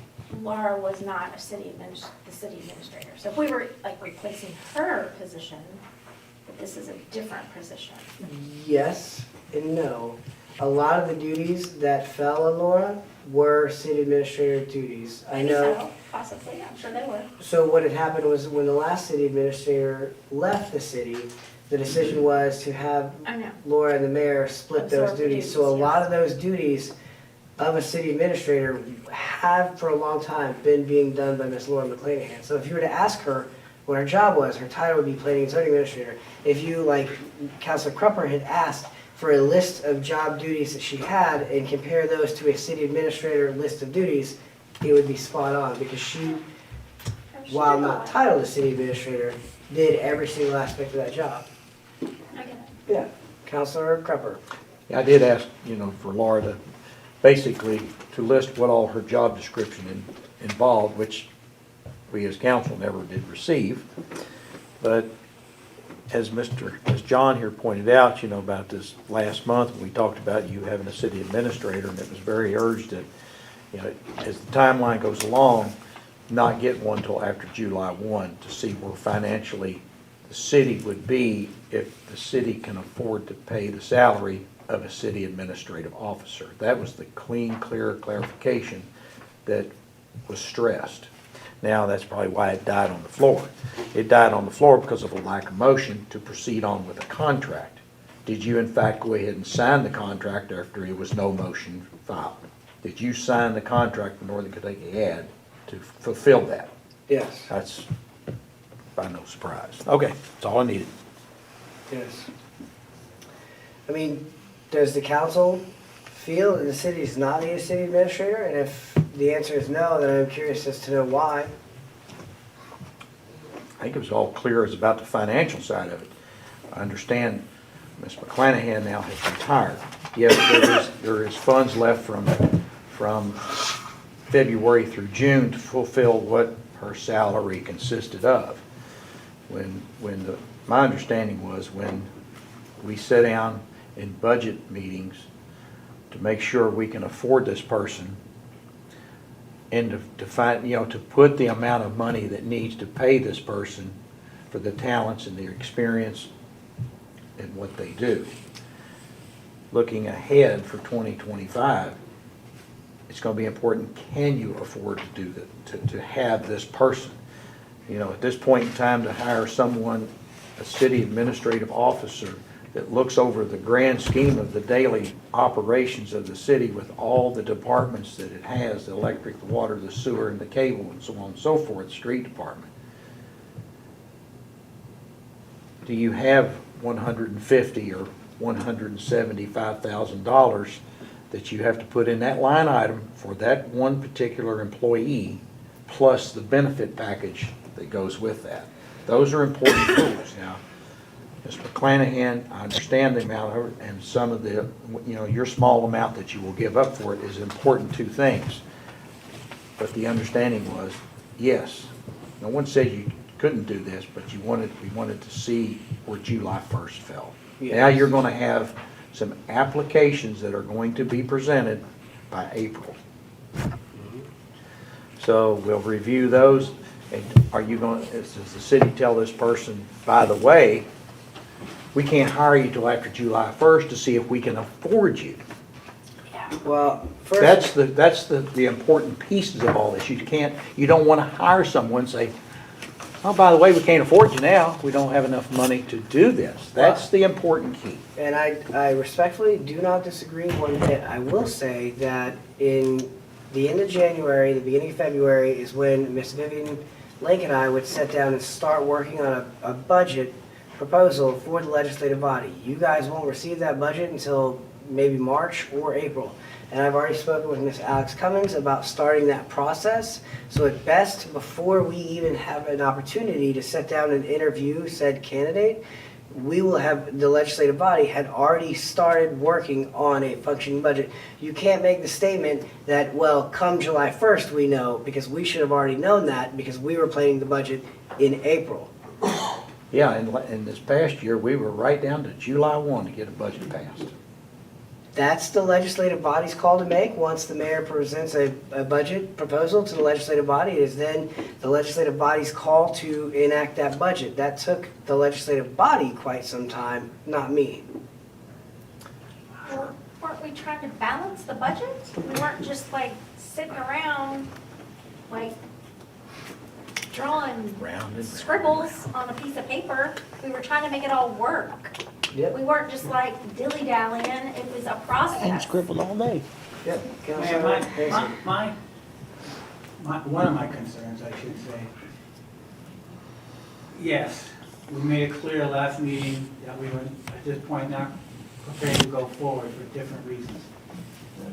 Laura was not the city administrator. So if we were like replacing her position, this is a different position. Yes and no. A lot of the duties that fell on Laura were city administrator duties. I know. So, possibly, I'm sure they were. So what had happened was when the last city administrator left the city, the decision was to have I know. Laura and the mayor split those Absorb the duties. So a duties, lot yes. of those duties of a city administrator have for a long time been being done by Miss Laura McClanahan. So if you were to ask her what her job was, her title would be planning and zoning administrator. If you, like Councilor Crupper had asked for a list of job duties that she had and compare those to a city administrator list of duties, it would be spot on because she, while not titled a city administrator, did every single aspect of that job. I get it. Yeah, Councilor Crupper. I did ask, for Laura to basically to list what all her job description involved, which we as council never did receive. But as John here pointed out, about this last month, we talked about you having a city administrator, and it was very urged that, as the timeline goes along, not get one till after July 1 to see where financially the city would be if the city can afford to pay the salary of a city administrative officer. That was the clear clarification that was stressed. Now, that's probably why it died on the floor. It died on the floor because of a lack of motion to proceed on with a contract. Did you in fact go ahead and sign the contract after there was no motion filed? Did you sign the contract with Northern Kentucky Ag to fulfill that? Yes, That's by no surprise. Okay, that's all I needed. yes. I mean, does the council feel that the city does not need a city administrator? And if the answer is no, then I'm curious as to know why. I think it was all clear as about the financial side of it. I understand Ms. McClanahan now has retired. Yes, there is funds left from February through June to fulfill what her salary consisted of. My understanding was when we sit down in budget meetings to make sure we can afford this person and to find, to put the amount of money that needs to pay this person for the talents and their experience and what they do. Looking ahead for 2025, it's going to be important, can you afford to do that, to have this person? At this point in time, to hire someone, a city administrative officer that looks over the grand scheme of the daily operations of the city with all the departments that it has, the electric, the water, the sewer, and the cable, and so on and so forth, street department. Do you have $150,000 or $175,000 that you have to put in that line item for that one particular employee, plus the benefit package that goes with that? Those are important tools. Now, Ms. McClanahan, I understand the amount of it, and some of the, your small amount that you will give up for it is important two things. But the understanding was, yes, no one said you couldn't do this, but we wanted to see where July 1st fell. Yes. Now you're going to have some applications that are going to be presented by April. So we'll review those. And are you going, does the city tell this person, by the way, we can't hire you till after July 1st to see if we can afford you? Well, first, That's the important pieces of all this. You don't want to hire someone and say, oh, by the way, we can't afford you now. We don't have enough money to do this. That's the important key. and I respectfully do not disagree one bit. I will say that in the end of January, the beginning of February is when Miss Vivian Lake and I would sit down and start working on a budget proposal for the legislative body. You guys won't receive that budget until maybe March or April. And I've already spoken with Ms. Alex Cummings about starting that process. So at best, before we even have an opportunity to sit down and interview said candidate, we will have, the legislative body had already started working on a functioning budget. You can't make the statement that, well, come July 1st we know, because we should have already known that because we were planning the budget in April. Yeah, and this past year, we were right down to July 1 to get a budget passed. That's the legislative body's call to make. Once the mayor presents a budget proposal to the legislative body, it is then the legislative body's call to enact that budget. That took the legislative body quite some time, not me. Well, weren't we trying to balance the budget? We weren't just like sitting around, like drawing Round and round. scribbles on a piece of paper. We were trying to make it all work. Yep. We weren't just like dilly-dallying, it was a process. Scribbled all day. Yep. Mayor, Councilor Mason. one of my concerns, I should say. Yes, we made it clear last meeting that we were, at this point, not prepared to go forward for different reasons.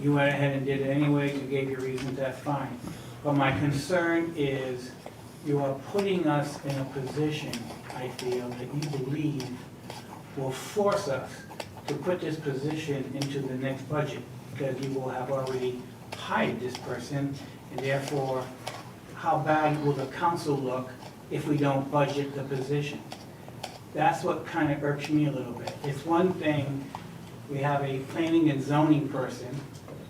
You went ahead and did it anyways, you gave your reasons, that's fine. But my concern is you are putting us in a position, I feel, that you believe will force us to put this position into the next budget, because you will have already hired this person, and therefore, how bad will the council look if we don't budget the position? That's what kind of irks me a little bit. It's one thing, we have a planning and zoning person.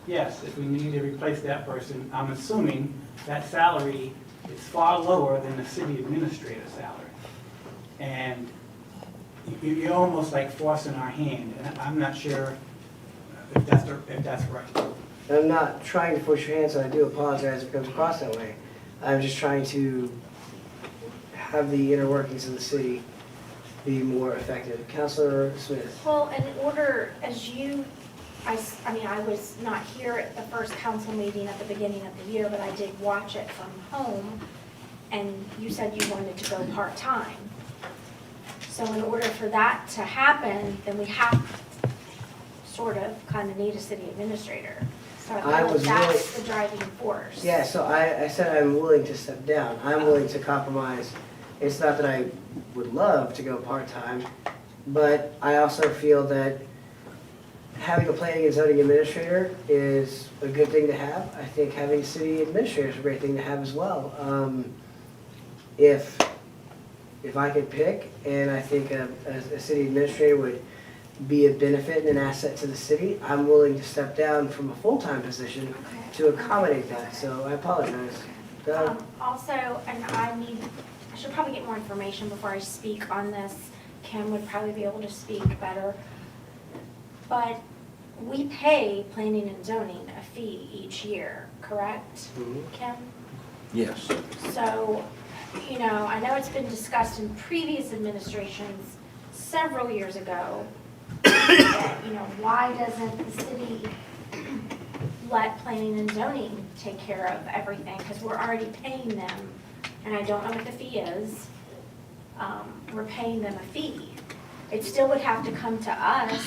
Yes, if we need to replace that person, I'm assuming that salary is far lower than the city administrator salary. And you're almost like forcing our hand, and I'm not sure if that's right. I'm not trying to push your hand, so I do apologize if it comes across that way. I'm just trying to have the inner workings of the city be more effective. Councilor Smith. Well, in order, as you, I was not here at the first council meeting at the beginning of the year, but I did watch it from home, and you said you wanted to go part-time. So in order for that to happen, then we have, sort of, kind of need a city administrator. So I I feel like was that's the driving force. Yeah, so I said I'm willing to step down. I'm willing to compromise. It's not that I would love to go part-time, but I also feel that having a planning and zoning administrator is a good thing to have. I think having a city administrator is a great thing to have as well. If I could pick, and I think a city administrator would be a benefit and an asset to the city, I'm willing to step down from a full-time position to accommodate that, so I apologize. Go. Also, and I should probably get more information before I speak on this. Kim would probably be able to speak better. But we pay planning and zoning a fee each year, correct, Mhm. Kim? Yes. So, I know it's been discussed in previous administrations several years ago, that, why doesn't the city let planning and zoning take care of everything? Because we're already paying them, and I don't know what the fee is. We're paying them a fee. It still would have to come to us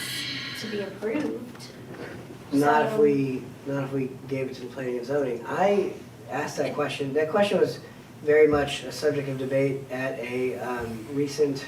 to be approved. Not if So- we gave it to the planning and zoning. I asked that question. That question was very much a subject of debate at a recent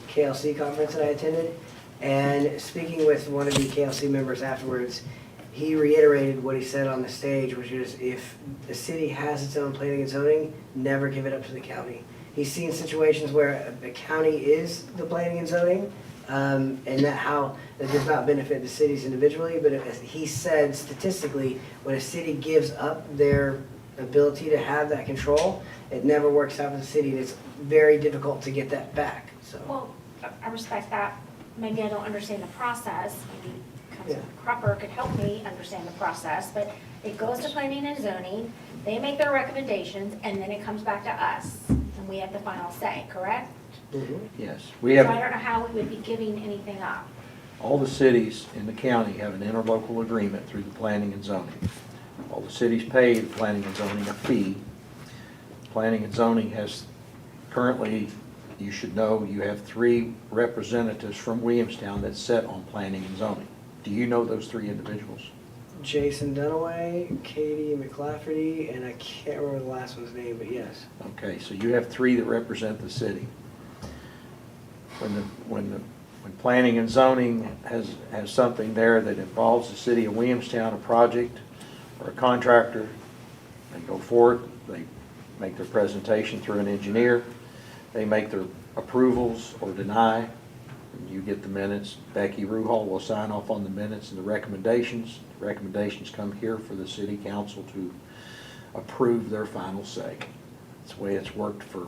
KLC conference that I attended. And speaking with one of the KLC members afterwards, he reiterated what he said on the stage, which is if the city has its own planning and zoning, never give it up to the county. He's seen situations where a county is the planning and zoning, and that does not benefit the cities individually, but as he said statistically, when a city gives up their ability to have that control, it never works out for the city, and it's very difficult to get that back, so. Well, I respect that. Maybe I don't understand the process. Maybe Councilman Cropper could help me understand the process, but it goes to planning and zoning, they make their recommendations, and then it comes back to us, and we have the final say, correct? Mhm. Yes. We So I have, don't know how we would be giving anything up. all the cities in the county have an interlocal agreement through the planning and zoning. All the cities pay the planning and zoning a fee. Planning and zoning has currently, you should know, you have 3 representatives from Williamstown that sit on planning and zoning. Do you know those 3 individuals? Jason Dunaway, Katie McLafferty, and I can't remember the last one's name, but yes. Okay, so you have 3 that represent the city. When planning and zoning has something there that involves the city of Williamstown, a project or a contractor, they go forward, they make their presentation through an engineer, they make their approvals or deny, and you get the minutes. Becky Ruhal will sign off on the minutes and the recommendations. The recommendations come here for the city council to approve their final say. It's the way it's worked for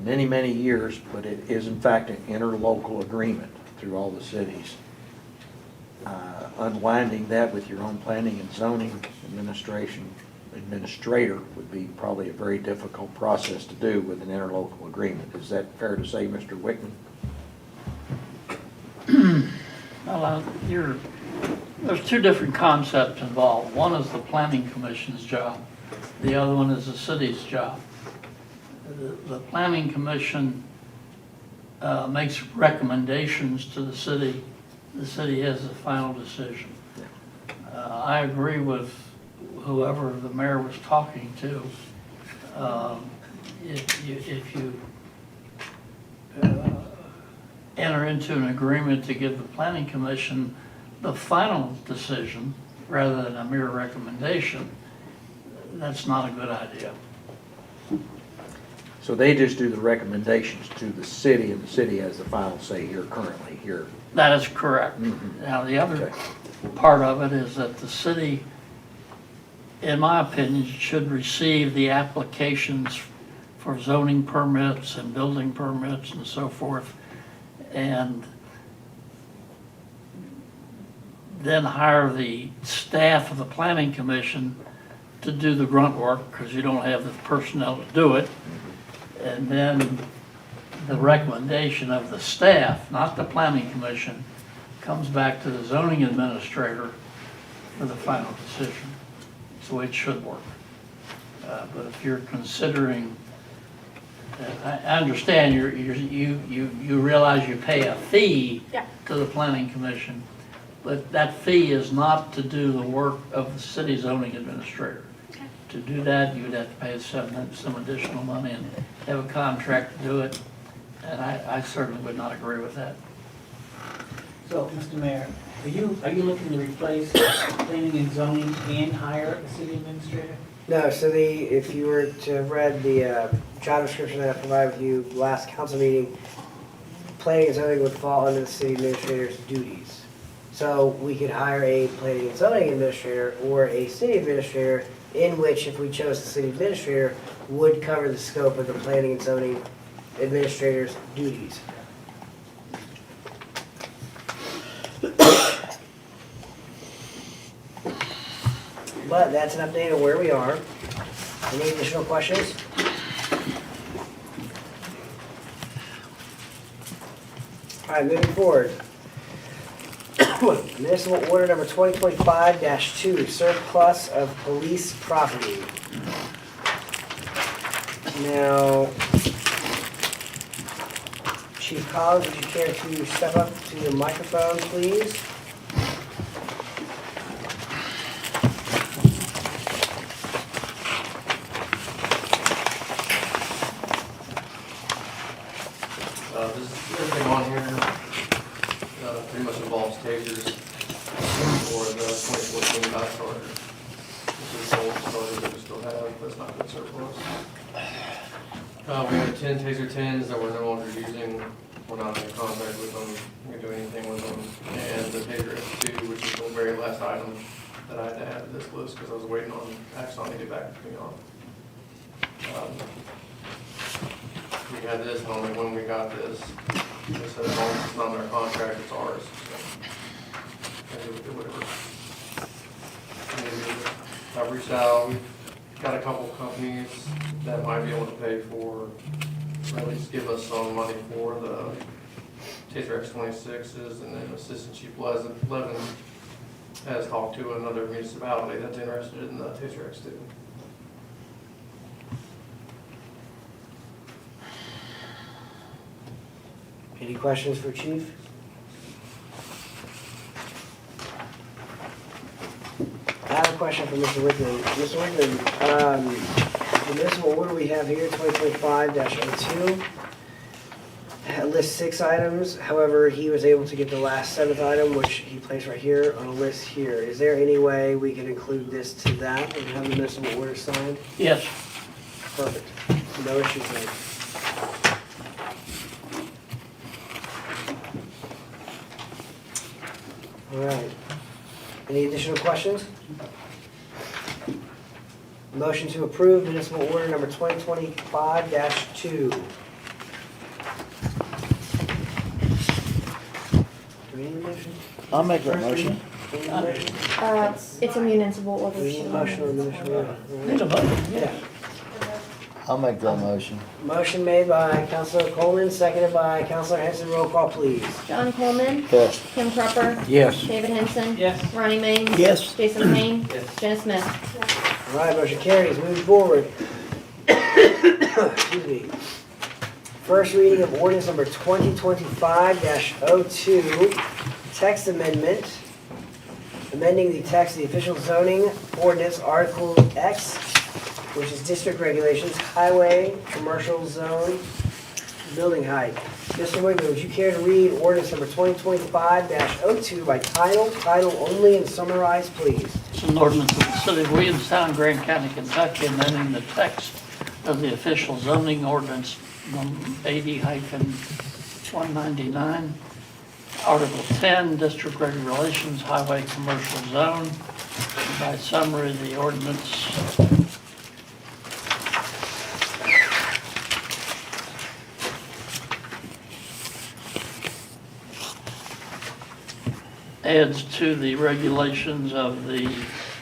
many, many years, but it is in fact an interlocal agreement through all the cities. Unwinding that with your own planning and zoning administrator would be probably a very difficult process to do with an interlocal agreement. Is that fair to say, Mr. Wickman? Well, there's 2 different concepts involved. One is the planning commission's job. The other one is the city's job. The planning commission makes recommendations to the city. The city has the final decision. I agree with whoever the mayor was talking to. If you enter into an agreement to give the planning commission the final decision rather than a mere recommendation, that's not a good idea. So they just do the recommendations to the city, and the city has the final say here currently here. That is correct. Mhm. Now, the other Okay. part of it is that the city, in my opinion, should receive the applications for zoning permits and building permits and so forth, and then hire the staff of the planning commission to do the grunt work, because you don't have the personnel to do it. And then the recommendation of the staff, not the planning commission, comes back to the zoning administrator for the final decision. That's the way it should work. But if you're considering I understand you realize you pay a fee Yeah. to the planning commission, but that fee is not to do the work of the city zoning administrator. Okay. To do that, you would have to pay some additional money and have a contract to do it, and I certainly would not agree with that. So, Mr. Mayor, are you looking to replace planning and zoning and hire a city administrator? No, so if you were to have read the job description that I provided with you last council meeting, planning and zoning would fall under the city administrator's duties. So we could hire a planning and zoning administrator or a city administrator, in which, if we chose the city administrator, would cover the scope of the planning and zoning administrator's duties. But that's an update on where we are. Any additional questions? All right, moving forward. Municipal order number 2025-2, surplus of police property. Now, Chief Collins, would you care to step up to the microphone, please? Everything on here pretty much involves tasers for the 2014 batch order. This is the old story that we still have, but it's not good surplus. We had 10 taser 10s that we're no longer using. We're not in contact with them. We can do anything with them. And the taser S2, which is the very last item that I had to add to this list because I was waiting on Axon to get back to me on. We had this on it when we got this. They said as long as it's not in our contract, it's ours. So I do whatever. I've reached out. We've got a couple companies that might be able to pay for, or at least give us some money for the Taser X26s, and then Assistant Chief Levin has talked to another municipality that's interested in the Taser X2. Any questions for Chief? I have a question for Mr. Wickman. Mr. Wickman, the municipal order we have here, 2025-02, lists 6 items. However, he was able to get the last 7th item, which he placed right here on a list here. Is there any way we can include this to that and have the municipal order signed? Yes, Perfect. No issues there. All right. Any additional questions? Motion to approve municipal order number 2025-2. Do we need a motion? I'll make that motion. Do we need a motion? It's a municipal Do order. we need a motion or a municipal order? need a vote. Yeah. I'll make that motion. Motion made by Councilor Coleman, seconded by Councilor Henson. Roll call, please. John Coleman. Yes. Kim Cropper. Yes. David Henson. Yes. Ronnie Main. Yes. Jason Payne. Yes. Jenna Smith. All right, motion carries. Moving forward. Excuse me. First reading of ordinance number 2025-02, text amendment, amending the text of the official zoning ordinance, Article X, which is district regulations, highway, commercial zone, building height. Mr. Wiggler, would you care to read ordinance number 2025-02 by title only, and summarize, please? It's an ordinance of the city of Williamstown, Grant County, Kentucky, amending the text of the official zoning ordinance 80-199, Article 10, District Regulations, Highway Commercial Zone. By summary, the ordinance adds to the regulations of the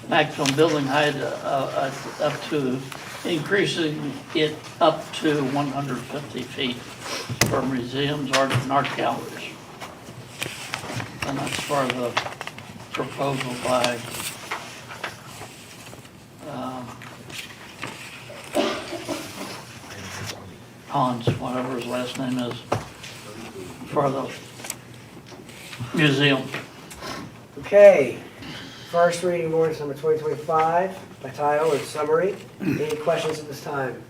maximum building height up to, increasing it up to 150 feet for museums, art and art galleries. And that's for the proposal by Hans, whatever his last name is, for the museum. Okay, first reading of ordinance number 2025 by title and summary. Any questions at this time?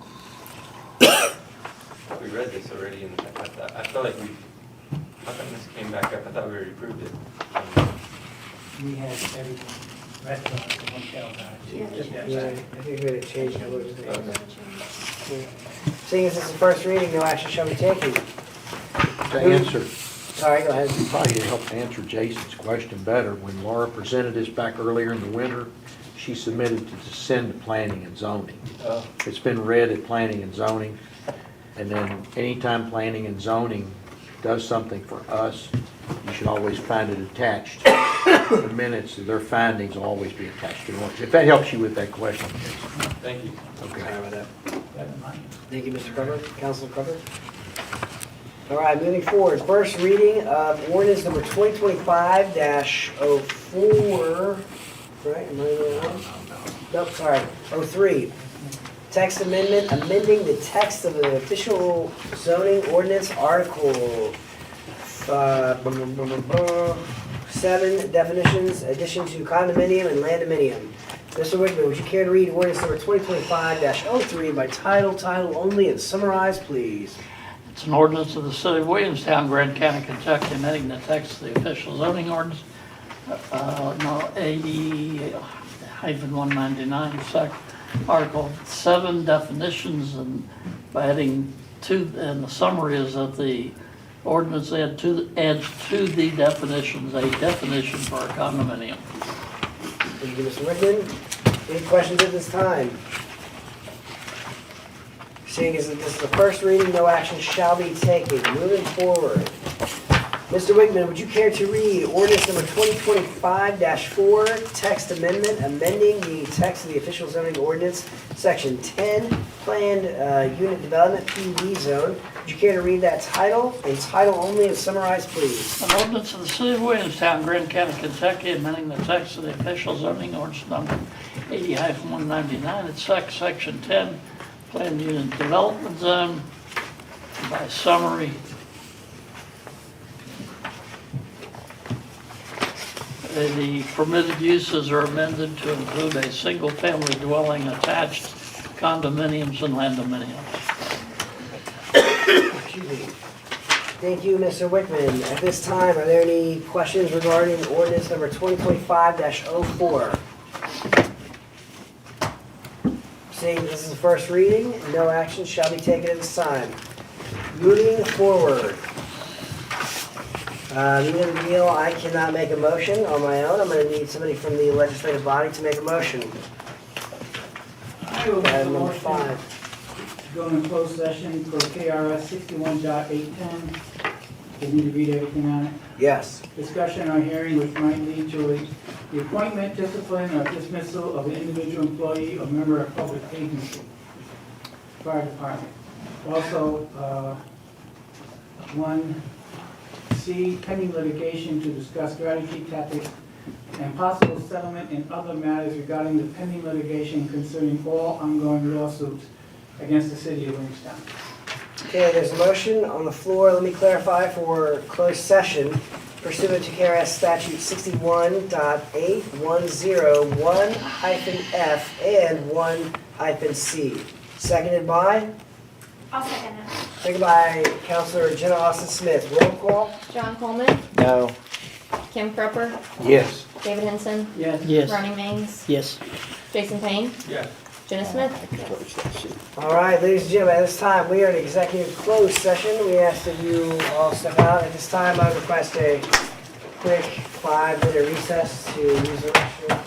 We read this already, and I felt like how come this came back up? I thought we already approved it. We had everything, restaurants, hotels, just Yeah, I outside. think we're gonna change a couple of things. Seeing as it's the first reading, no action shall be taken. To answer, Sorry, go ahead. probably to help answer Jason's question better, when Laura presented this back earlier in the winter, she submitted to send to planning and zoning. It's been read at planning and zoning, and then anytime planning and zoning does something for us, you should always find it attached. The minutes, their findings will always be attached to the ordinance. If that helps you with that question, Jason. Thank you. Okay. Sorry about that. Never mind. Thank you, Mr. Crupper. Councilor Crupper. All right, moving forward. First reading of ordinance number 2025-04. Right, am I the one? Nope, sorry, 03. Text amendment, amending the text of the official zoning ordinance article. 7 definitions, addition to condominium and landominium. Mr. Wickman, would you care to read ordinance number 2025-03 by title only, and summarize, please? It's an ordinance of the city of Williamstown, Grant County, Kentucky, amending the text of the official zoning ordinance, no, 80-199, Article 7 definitions, and by adding and the summary is that the ordinance adds to the definitions, a definition for a condominium. Thank you, Mr. Wickman. Any questions at this time? Seeing as this is the first reading, no action shall be taken. Moving forward. Mr. Wickman, would you care to read ordinance number 2025-4, text amendment, amending the text of the official zoning ordinance, section 10, planned unit development PUD zone. Would you care to read that title and title only, and summarize, please? An ordinance of the city of Williamstown, Grant County, Kentucky, amending the text of the official zoning ordinance number 80-199, it's section 10, planned unit development zone, by summary. The permitted uses are amended to include a single-family dwelling, attached condominiums, and landominiums. Excuse me. Thank you, Mr. Wickman. At this time, are there any questions regarding ordinance number 2025-04? Seeing this is the first reading, no action shall be taken at this time. Moving forward. Neither deal, I cannot make a motion on my own. I'm going to need somebody from the legislative body to make a motion. I will make a Item number motion 5. to go into closed session for KRS 61.810. We need to read everything on it. Yes. Discussion or hearing which might lead to the appointment, discipline, or dismissal of an individual employee or member of public agency, fire department. Also, 1C, pending litigation to discuss strategy, tactics, and possible settlement in other matters regarding the pending litigation concerning all ongoing lawsuits against the city of Williamstown. Okay, there's a motion on the floor. Let me clarify for closed session pursuant to KRS statute 61.8101-F and 1-C. Seconded by? I'll second it. Seconded by Councilor Jenna Austin Smith. Roll call? John Coleman, No. Kim Crupper, Yes. David Henson, Yes. Ronnie Maines, Yes. Jason Payne, Yeah. Jenna Smith. All right, ladies and gentlemen, at this time, we are in executive closed session. We ask that you all step out. At this time, I request a quick 5-minute recess to use the restroom.